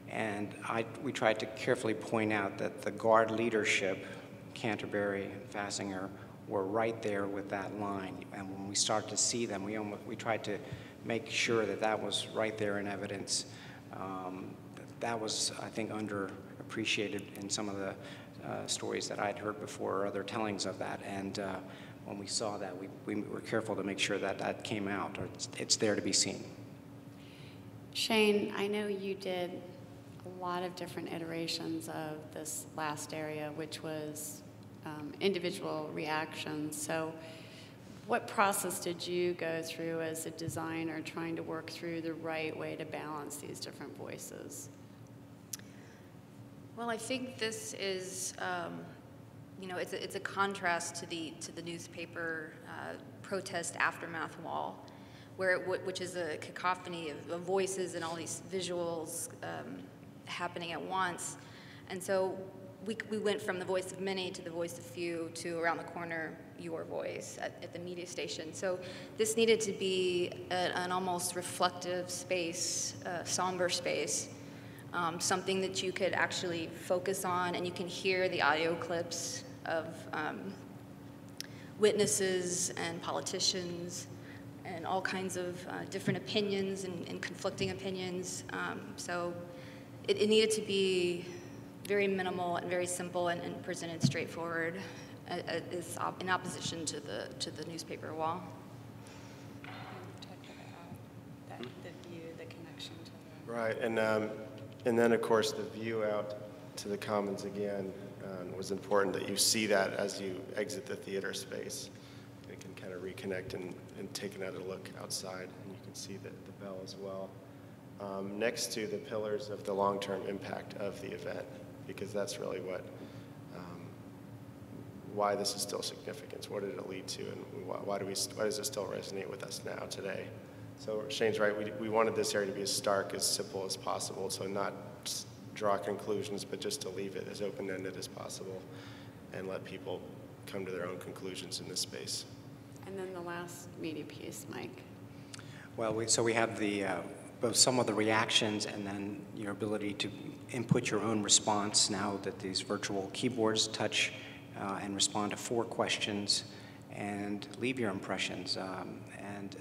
And we tried to carefully point out that the Guard leadership, Canterbury and Fassinger, were right there with that line. And when we started to see them, we tried to make sure that was right there in evidence. That was, I think, underappreciated in some of the stories that I'd heard before, or other tellings of that. And when we saw that, we were careful to make sure that came out, or it's there to be seen. Shane, I know you did a lot of different iterations of this last area, which was individual reactions. So what process did you go through as a designer trying to work through the right way to balance these different voices? Well, I think this is, it's a contrast to the newspaper protest aftermath wall, which is a cacophony of voices and all these visuals happening at once. And so we went from the voice of many to the voice of few to around the corner, your voice at the media station. So this needed to be an almost reflective space, somber space. Something that you could actually focus on, and you can hear the audio clips of witnesses and politicians and all kinds of different opinions and conflicting opinions. So it needed to be very minimal and very simple and presented straightforward in opposition to the newspaper wall. The view, the connection to the... Right, and then, of course, the view out to the Commons again was important, that you see that as you exit the theater space. You can kind of reconnect and take another look outside, and you can see the bell as well. Next to the pillars of the long-term impact of the event, because that's really why this is still significant. What did it lead to, and why does it still resonate with us now, today? So Shane's right, we wanted this area to be as stark, as simple as possible, so not draw conclusions, but just to leave it as open-ended as possible and let people come to their own conclusions in this space. And then the last media piece, Mike. Well, so we have both some of the reactions and then your ability to input your own response now that these virtual keyboards touch and respond to 4 questions and leave your impressions. And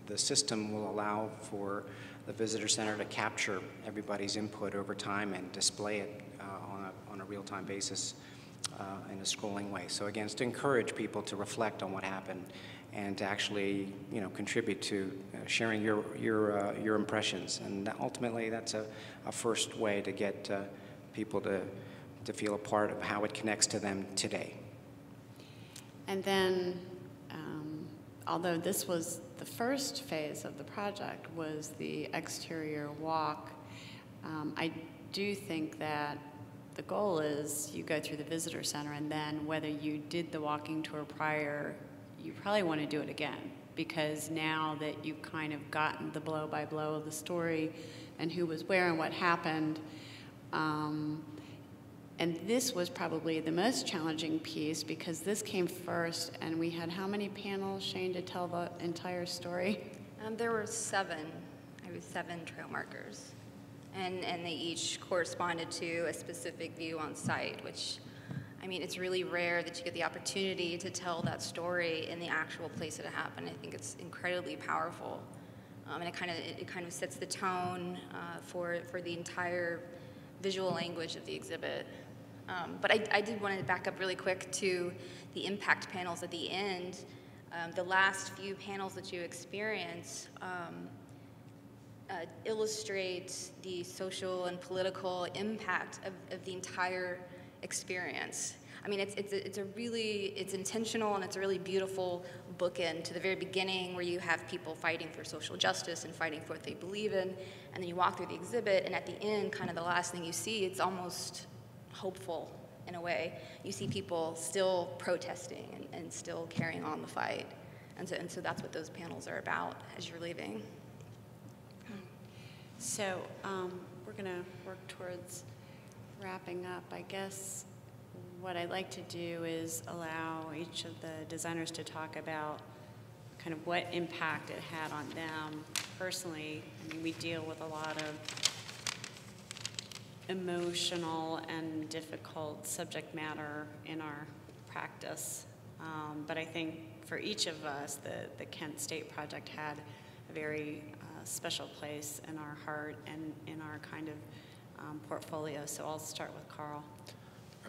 the system will allow for the visitor center to capture everybody's input over time and display it on a real-time basis in a scrolling way. So again, it's to encourage people to reflect on what happened and to actually, contribute to sharing your impressions. And ultimately, that's a first way to get people to feel a part of how it connects to them today. And then, although this was the first phase of the project, was the exterior walk, I do think that the goal is you go through the visitor center, and then whether you did the walking tour prior, you probably want to do it again, because now that you've kind of gotten the blow by blow of the story and who was where and what happened. And this was probably the most challenging piece, because this came first, and we had how many panels, Shane, to tell the entire story? There were 7. There were 7 trail markers. And they each corresponded to a specific view on site, which, I mean, it's really rare that you get the opportunity to tell that story in the actual place that it happened. I think it's incredibly powerful. And it kind of sets the tone for the entire visual language of the exhibit. But I did want to back up really quick to the impact panels at the end. The last few panels that you experience illustrate the social and political impact of the entire experience. I mean, it's intentional, and it's a really beautiful bookend to the very beginning, where you have people fighting for social justice and fighting for what they believe in, and then you walk through the exhibit, and at the end, kind of the last thing you see, it's almost hopeful in a way. You see people still protesting and still carrying on the fight, and so that's what those panels are about as you're leaving. So we're going to work towards wrapping up. I guess what I'd like to do is allow each of the designers to talk about kind of what impact it had on them personally. I mean, we deal with a lot of emotional and difficult subject matter in our practice. But I think for each of us, the Kent State Project had a very special place in our heart and in our kind of portfolio. So I'll start with Karl.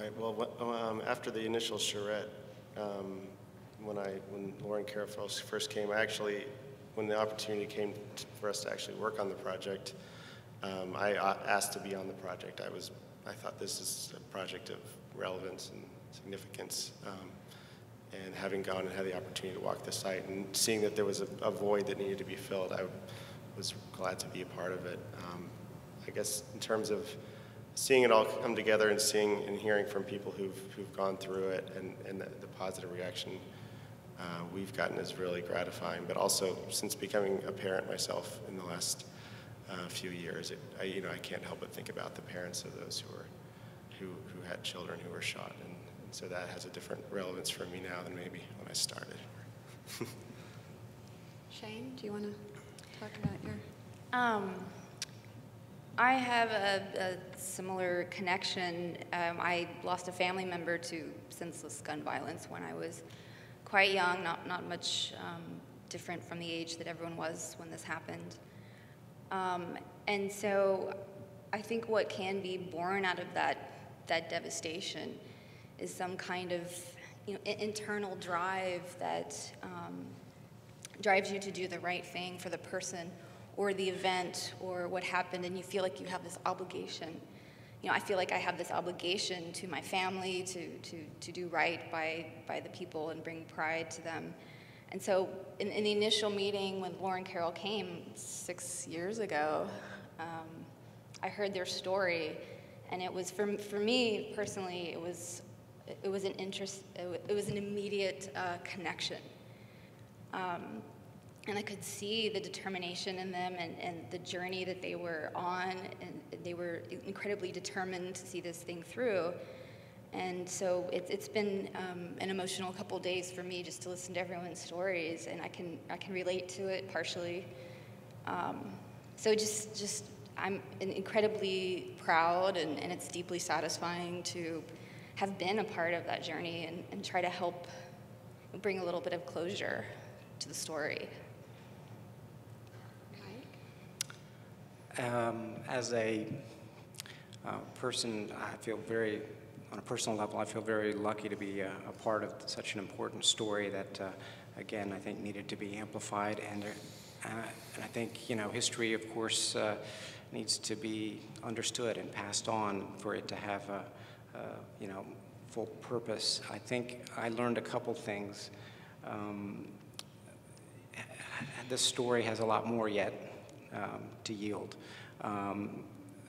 Right. Well, after the initial charrette, when Laura and Karl first came, when the opportunity came for us to actually work on the project, I asked to be on the project. I thought this is a project of relevance and significance. And having gone and had the opportunity to walk the site and seeing that there was a void that needed to be filled, I was glad to be a part of it. I guess in terms of seeing it all come together and seeing and hearing from people who've gone through it and the positive reaction we've gotten is really gratifying. But also, since becoming a parent myself in the last few years, I can't help but think about the parents of those who had children who were shot, and so that has a different relevance for me now than maybe when I started. Shane, do you want to talk about your? I have a similar connection. I lost a family member to senseless gun violence when I was quite young, not much different from the age that everyone was when this happened. And so I think what can be born out of that devastation is some kind of internal drive that drives you to do the right thing for the person or the event or what happened, and you feel like you have this obligation. I feel like I have this obligation to my family to do right by the people and bring pride to them. And so in the initial meeting when Laura and Karl came 6 years ago, I heard their story, and it was, for me personally, it was an immediate connection. And I could see the determination in them and the journey that they were on, and they were incredibly determined to see this thing through. And so it's been an emotional couple days for me just to listen to everyone's stories, and I can relate to it partially. So just I'm incredibly proud, and it's deeply satisfying to have been a part of that journey and try to help bring a little bit of closure to the story. As a person, on a personal level, I feel very lucky to be a part of such an important story that, again, I think needed to be amplified. And I think, history, of course, needs to be understood and passed on for it to have a full purpose. I think I learned a couple things. This story has a lot more yet to yield.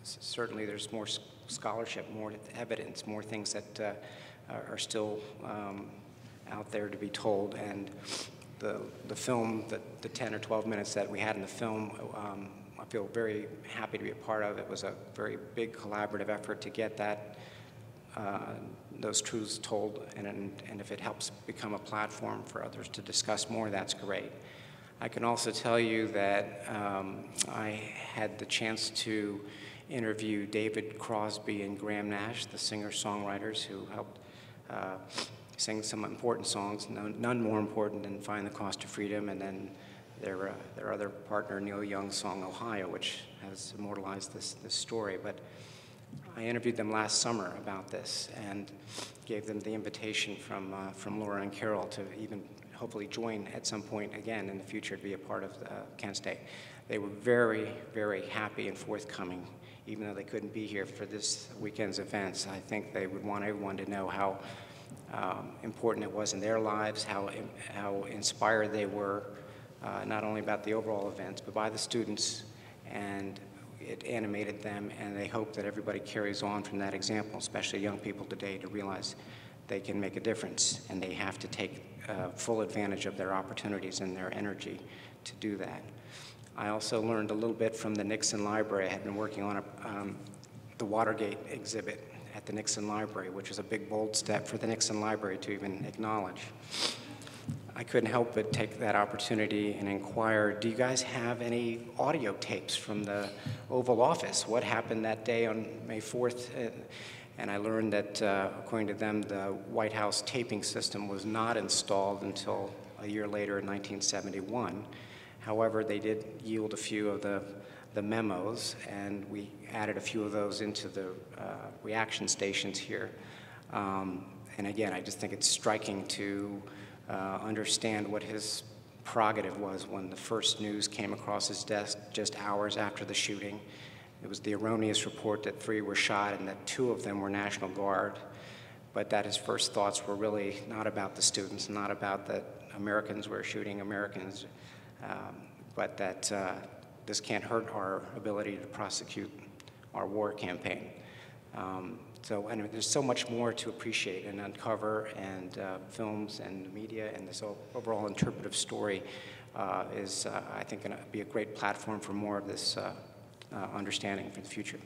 Certainly there's more scholarship, more evidence, more things that are still out there to be told. And the film, the 10 or 12 minutes that we had in the film, I feel very happy to be a part of. It was a very big collaborative effort to get those truths told, and if it helps become a platform for others to discuss more, that's great. I can also tell you that I had the chance to interview David Crosby and Graham Nash, the singer-songwriters who helped sing some important songs, none more important than Find the Cost of Freedom, and then their other partner, Neil Young's song, Ohio, which has immortalized this story. But I interviewed them last summer about this and gave them the invitation from Laura and Carol to even hopefully join at some point again in the future to be a part of Kent State. They were very, very happy and forthcoming, even though they couldn't be here for this weekend's events. I think they would want everyone to know how important it was in their lives, how inspired they were, not only about the overall events, but by the students, and it animated them, and they hope that everybody carries on from that example, especially young people today, to realize they can make a difference, and they have to take full advantage of their opportunities and their energy to do that. I also learned a little bit from the Nixon Library. I had been working on the Watergate exhibit at the Nixon Library, which was a big, bold step for the Nixon Library to even acknowledge. I couldn't help but take that opportunity and inquire, do you guys have any audio tapes from the Oval Office? What happened that day on May 4th? And I learned that, according to them, the White House taping system was not installed until a year later in 1971. However, they did yield a few of the memos, and we added a few of those into the reaction stations here. And again, I just think it's striking to understand what his prerogative was when the first news came across his desk just hours after the shooting. It was the erroneous report that 3 were shot and that 2 of them were National Guard, but that his first thoughts were really not about the students, not about that Americans were shooting Americans, but that this can't hurt our ability to prosecute our war campaign. So anyway, there's so much more to appreciate and uncover, and films and media and this overall interpretive story is, I think, going to be a great platform for more of this understanding for the future.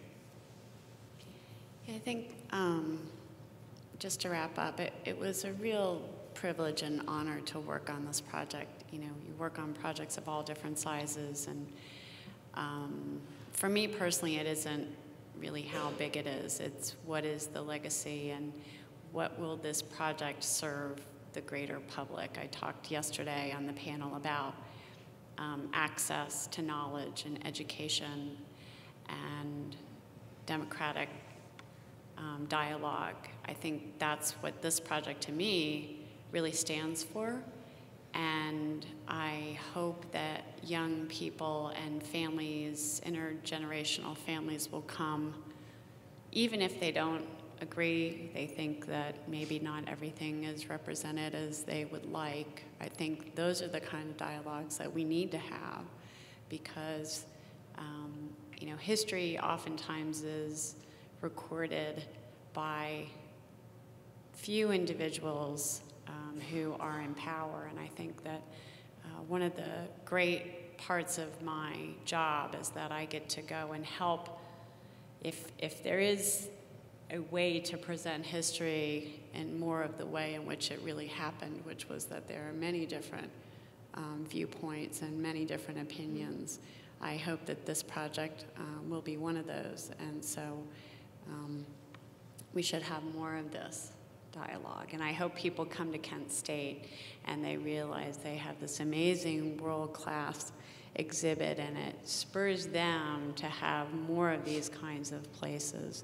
Yeah, I think just to wrap up, it was a real privilege and honor to work on this project. You know, you work on projects of all different sizes, and for me personally, it isn't really how big it is. It's what is the legacy and what will this project serve the greater public. I talked yesterday on the panel about access to knowledge and education and democratic dialogue. I think that's what this project to me really stands for. And I hope that young people and families, intergenerational families, will come, even if they don't agree, they think that maybe not everything is represented as they would like. I think those are the kind of dialogues that we need to have, because you know, history oftentimes is recorded by few individuals who are in power, and I think that one of the great parts of my job is that I get to go and help, if there is a way to present history in more of the way in which it really happened, which was that there are many different viewpoints and many different opinions. I hope that this project will be one of those, and so we should have more of this dialogue. And I hope people come to Kent State and they realize they have this amazing world-class exhibit, and it spurs them to have more of these kinds of places,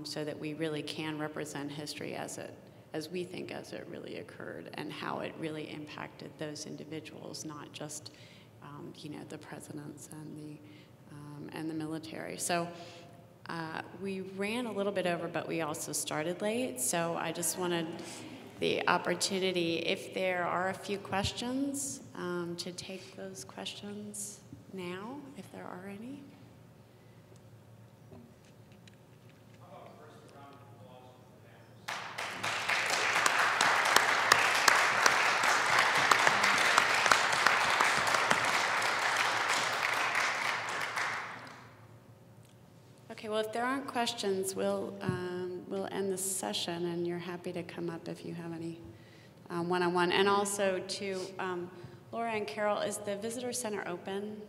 so that we really can represent history as we think as it really occurred, and how it really impacted those individuals, not just you know, the presidents and the military. So we ran a little bit over, but we also started late, so I just wanted the opportunity, if there are a few questions, to take those questions now, if there are any. Okay, well, if there aren't questions, we'll end this session, and you're happy to come up if you have any one-on-one. And also to Laura and Carol, is the visitor center open?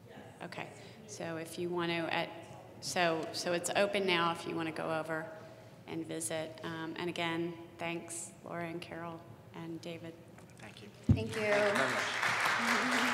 Yes. Okay, so if you want to, so it's open now if you want to go over and visit. And again, thanks, Laura and Carol and David. Thank you. Thank you. Thank you very much.